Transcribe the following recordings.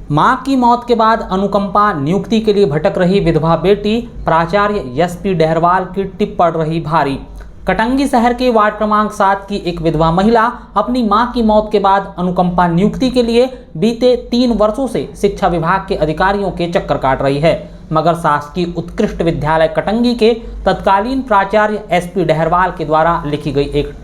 मां की मौत के बाद अनुकंपा नियुक्ति के लिए भटक रही विधवा बेटी प्राचार्य एसपी डहरवाल की टिप पड़ रही भारी। कटंगी शहर के वार्ड क्रमांक 7 की एक विधवा महिला अपनी मां की मौत के बाद अनुकंपा नियुक्ति के लिए बीते 3 वर्षों से शिक्षा विभाग के अधिकारियों के चक्कर काट रही है, मगर शासकीय उत्कृष्ट विद्यालय कटंगी के तत्कालीन प्राचार्य एसपी डहरवाल के द्वारा लिखी गई एक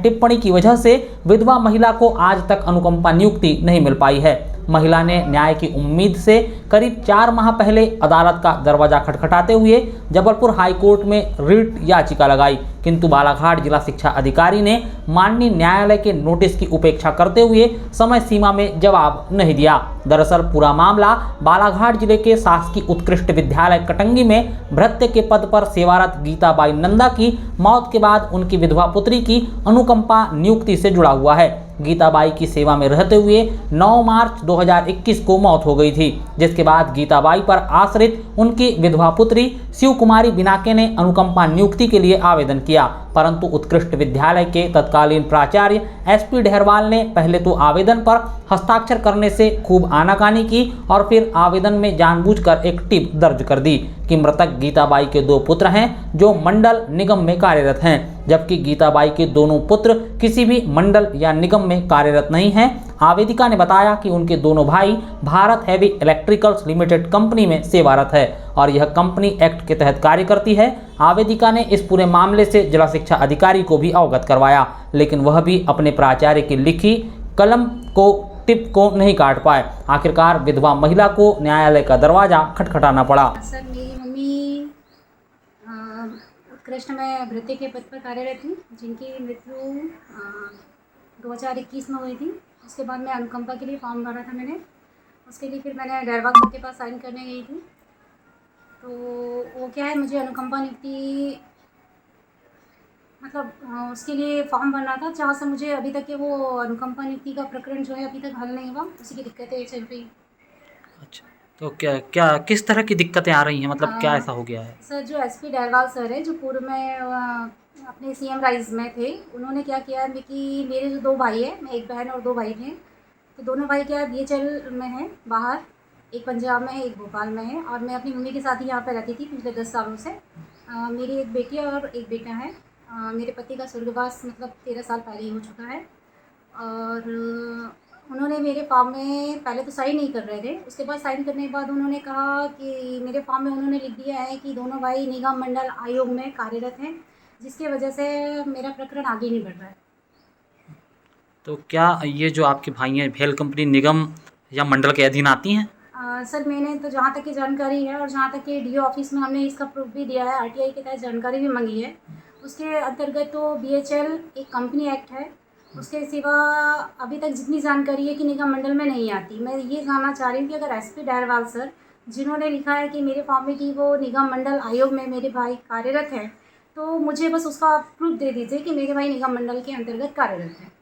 टिप्पणी की वजह से विधवा महिला को आज तक अनुकंपा नियुक्ति नहीं मिल पाई है। महिला ने न्याय की उम्मीद से करीब 4 माह पहले अदालत का दरवाजा खटखटाते हुए जबलपुर हाईकोर्ट में रिट याचिका लगाई, किंतु बालाघाट जिला शिक्षा अधिकारी ने माननीय न्यायालय के नोटिस की उपेक्षा करते हुए समय सीमा में जवाब नहीं दिया। दरअसल पूरा मामला बालाघाट जिले के शासकीय उत्कृष्ट विद्यालय कटंगी में भृत्य के पद पर सेवारत गीताबाई नंदा की मौत के बाद उनकी विधवा पुत्री की अनुकंपा नियुक्ति से जुड़ा हुआ है। गीताबाई की सेवा में रहते हुए 9 मार्च 2021 को मौत हो गई थी, जिसके बाद गीताबाई पर आश्रित उनकी विधवा पुत्री शिव कुमारी बिनाके ने अनुकंपा नियुक्ति के लिए आवेदन किया, परंतु उत्कृष्ट विद्यालय के तत्कालीन प्राचार्य एसपी डहरवाल ने पहले तो आवेदन पर हस्ताक्षर करने से खूब आनाकानी की और फिर आवेदन में जानबूझकर एक टिप दर्ज कर दी कि मृतक गीताबाई के 2 पुत्र हैं जो मंडल निगम में कार्यरत हैं, जबकि गीताबाई के दोनों पुत्र किसी भी मंडल या निगम में कार्यरत नहीं हैं। आवेदिका ने बताया कि उनके दोनों भाई Bharat heavy electricals limited company में सेवारत है और यह कंपनी एक्ट के तहत कार्य करती है। आवेदिका ने इस पूरे मामले से जिला शिक्षा अधिकारी को भी अवगत करवाया, लेकिन वह भी अपने प्राचार्य की लिखी कलम को टिप को नहीं काट पाए। आखिरकार विधवा महिला को न्यायालय का दरवाजा खटखटाना पड़ा। सर, मेरी मम्मी उत्कृष्ट में भृत्य के पद पर कार्यरत थी, जिनकी मृत्यु 2021 में हुई थी। उसके बाद मैं अनुकंपा के लिए फॉर्म भरा था मैंने। उसके लिए फिर मैंने डहरवाल सर के पास साइन करने गई थी। तो वो क्या है, मुझे अनुकंपा नियुक्ति मतलब उसके लिए फॉर्म भरना था, जहाँ से मुझे अभी तक के वो अनुकंपा नियुक्ति का प्रकरण जो है अभी तक हल नहीं हुआ, उसी की दिक्कतें चल रही। अच्छा, तो क्या किस तरह की दिक्कतें आ रही हैं, मतलब क्या ऐसा हो गया है? सर, जो एसपी डहरवाल सर है, जो पूर्व में अपने सीएम राइज में थे, उन्होंने क्या किया है कि मेरे जो 2 भाई हैं, मैं एक बहन और 2 भाई थे, तो दोनों भाई क्या बीएचएल में हैं बाहर, एक पंजाब में है, एक भोपाल में है, और मैं अपनी मम्मी के साथ ही यहाँ पर रहती थी पिछले 10 सालों से। मेरी एक बेटी और एक बेटा है। मेरे पति का स्वर्गवास मतलब 13 साल पहले ही हो चुका है, और उन्होंने मेरे फॉर्म में पहले तो साइन नहीं कर रहे थे। उसके बाद साइन करने के बाद उन्होंने कहा कि मेरे फॉर्म में उन्होंने लिख दिया है कि दोनों भाई निगम मंडल आयोग में कार्यरत हैं, जिसकी वजह से मेरा प्रकरण आगे नहीं बढ़ रहा है। तो क्या ये जो आपके भाई हैं भेल कंपनी निगम या मंडल के अधीन आती हैं? सर, मैंने तो जहाँ तक की जानकारी है और जहाँ तक कि डीओ ऑफिस में हमने इसका प्रूफ भी दिया है, आरटीआई के तहत जानकारी भी मंगी है, उसके अंतर्गत तो बीएचएल एक कंपनी एक्ट है। उसके सिवा अभी तक जितनी जानकारी है कि निगम मंडल में नहीं आती। मैं ये जानना चाह रही हूँ कि अगर एसपी डहरवाल सर, जिन्होंने लिखा है कि मेरे फॉर्म में कि वो निगम मंडल आयोग में मेरे भाई कार्यरत है, तो मुझे बस उसका प्रूफ दे दीजिए कि मेरे भाई निगम मंडल के अंतर्गत कार्यरत है।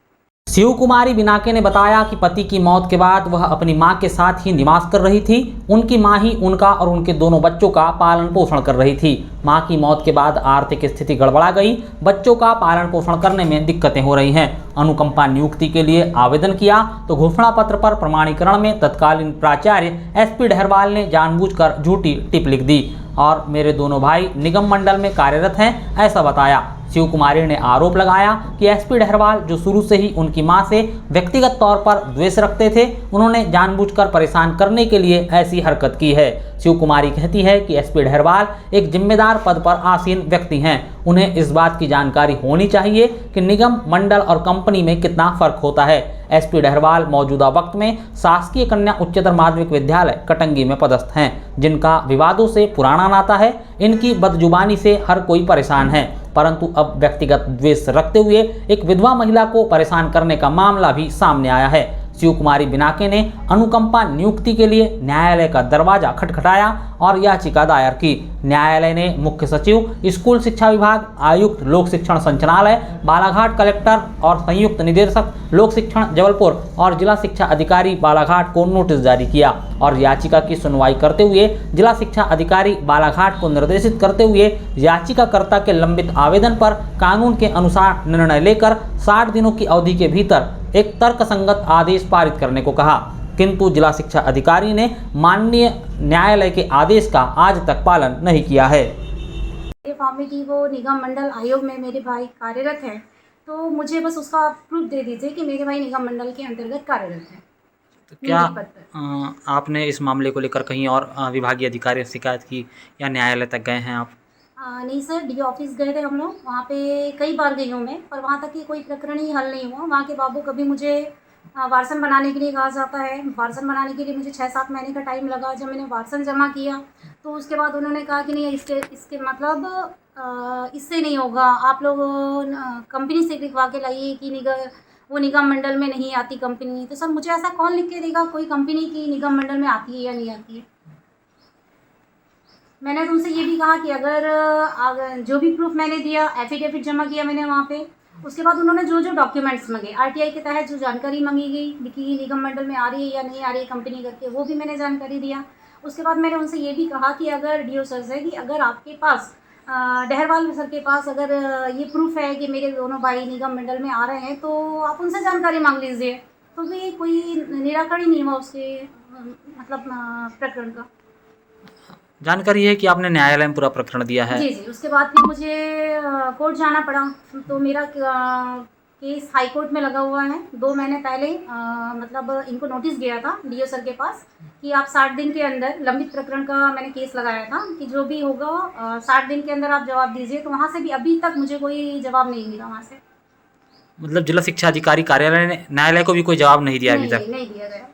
शिव कुमारी बिनाके ने बताया कि पति की मौत के बाद वह अपनी मां के साथ ही निवास कर रही थी। उनकी मां ही उनका और उनके दोनों बच्चों का पालन पोषण कर रही थी। मां की मौत के बाद आर्थिक स्थिति गड़बड़ा गई, बच्चों का पालन पोषण करने में दिक्कतें हो रही हैं। अनुकंपा नियुक्ति के लिए आवेदन किया तो घोषणा पत्र पर प्रमाणीकरण में तत्कालीन प्राचार्य एसपी डहरवाल ने जानबूझकर झूठी टिप लिख दी और मेरे दोनों भाई निगम मंडल में कार्यरत हैं, ऐसा बताया। शिव कुमारी ने आरोप लगाया कि एसपी डहरवाल, जो शुरू से ही उनकी मां से व्यक्तिगत तौर पर द्वेष रखते थे, उन्होंने जानबूझकर परेशान करने के लिए ऐसी हरकत की है। शिव कुमारी कहती है कि एसपी डहरवाल एक जिम्मेदार पद पर आसीन व्यक्ति हैं। उन्हें इस बात की जानकारी होनी चाहिए कि निगम, मंडल और कंपनी में कितना फर्क होता है। एसपी डहरवाल मौजूदा वक्त में शासकीय कन्या उच्चतर माध्यमिक विद्यालय कटंगी में पदस्थ हैं, जिनका विवादों से पुराना नाता है। इनकी बदजुबानी से हर कोई परेशान है, परंतु अब व्यक्तिगत द्वेष रखते हुए एक विधवा महिला को परेशान करने का मामला भी सामने आया है। शिव कुमारी बिनाके ने अनुकंपा नियुक्ति के लिए न्यायालय का दरवाजा खटखटाया और याचिका दायर की। न्यायालय ने मुख्य सचिव, स्कूल शिक्षा विभाग, आयुक्त लोक शिक्षण संचालनालय बालाघाट, कलेक्टर और संयुक्त निदेशक लोक शिक्षण जबलपुर और जिला शिक्षा अधिकारी बालाघाट को नोटिस जारी किया और याचिका की सुनवाई करते हुए जिला शिक्षा अधिकारी बालाघाट को निर्देशित करते हुए याचिकाकर्ता के लंबित आवेदन पर कानून के अनुसार निर्णय लेकर 60 दिनों की अवधि के भीतर एक तर्कसंगत आदेश पारित करने को कहा। किंतु जिला शिक्षा अधिकारी ने माननीय न्यायालय के आदेश का आज तक पालन नहीं किया है। मेरे फॉर्म में कि वो निगम मंडल आयोग में मेरे भाई कार्यरत हैं, तो मुझे बस उसका प्रूफ दे दीजिए कि मेरे भाई निगम मंडल के अंतर्गत कार्यरत हैं। तो क्या नियुक्ति पद पर। आपने इस मामले को लेकर कहीं और विभागीय अधिकारी से शिकायत की या न्यायालय तक गए हैं आप? नहीं सर, डी ऑफिस गए थे हम लोग, वहाँ पे कई बार गई हूँ मैं, पर वहाँ तक कि कोई प्रकरण ही हल नहीं हुआ। वहाँ के बाबू कभी मुझे वारसन बनाने के लिए कहा जाता है, वारसन बनाने के लिए मुझे 6-7 महीने का टाइम लगा। जब मैंने वारसन जमा किया तो उसके बाद उन्होंने कहा कि नहीं, इसके मतलब इससे नहीं होगा, आप लोग कंपनी से लिखवा के लाइए कि वो निगम मंडल में नहीं आती कंपनी। तो सर मुझे ऐसा कौन लिख के देगा कोई कंपनी की निगम मंडल में आती है या नहीं आती है? मैंने तो उनसे ये भी कहा कि अगर जो भी प्रूफ मैंने दिया, एफिडेविट जमा किया मैंने वहाँ पे, उसके बाद उन्होंने जो जो डॉक्यूमेंट्स मांगे, आरटीआई के तहत जो जानकारी मांगी गई कि निगम मंडल में आ रही है या नहीं आ रही है कंपनी करके, वो भी मैंने जानकारी दिया। उसके बाद मैंने उनसे ये भी कहा कि अगर डीओ सर से कि अगर आपके पास डहरवाल सर के पास अगर ये प्रूफ है कि मेरे दोनों भाई निगम मंडल में आ रहे हैं, तो आप उनसे जानकारी मांग लीजिए। तो भी कोई निराकरण ही नहीं हुआ उसके मतलब प्रकरण का। जानकारी है कि आपने न्यायालय में पूरा प्रकरण दिया है। जी। उसके बाद फिर मुझे कोर्ट जाना पड़ा, तो मेरा केस हाई कोर्ट में लगा हुआ है। 2 महीने पहले मतलब इनको नोटिस गया था डीओ सर के पास कि आप 60 दिन के अंदर, लंबित प्रकरण का मैंने केस लगाया था कि जो भी होगा 60 दिन के अंदर आप जवाब दीजिए। तो वहाँ से भी अभी तक मुझे कोई जवाब नहीं मिला वहाँ से। मतलब जिला शिक्षा अधिकारी कार्यालय ने न्यायालय को भी कोई जवाब नहीं दिया अभी तक? नहीं दिया गया।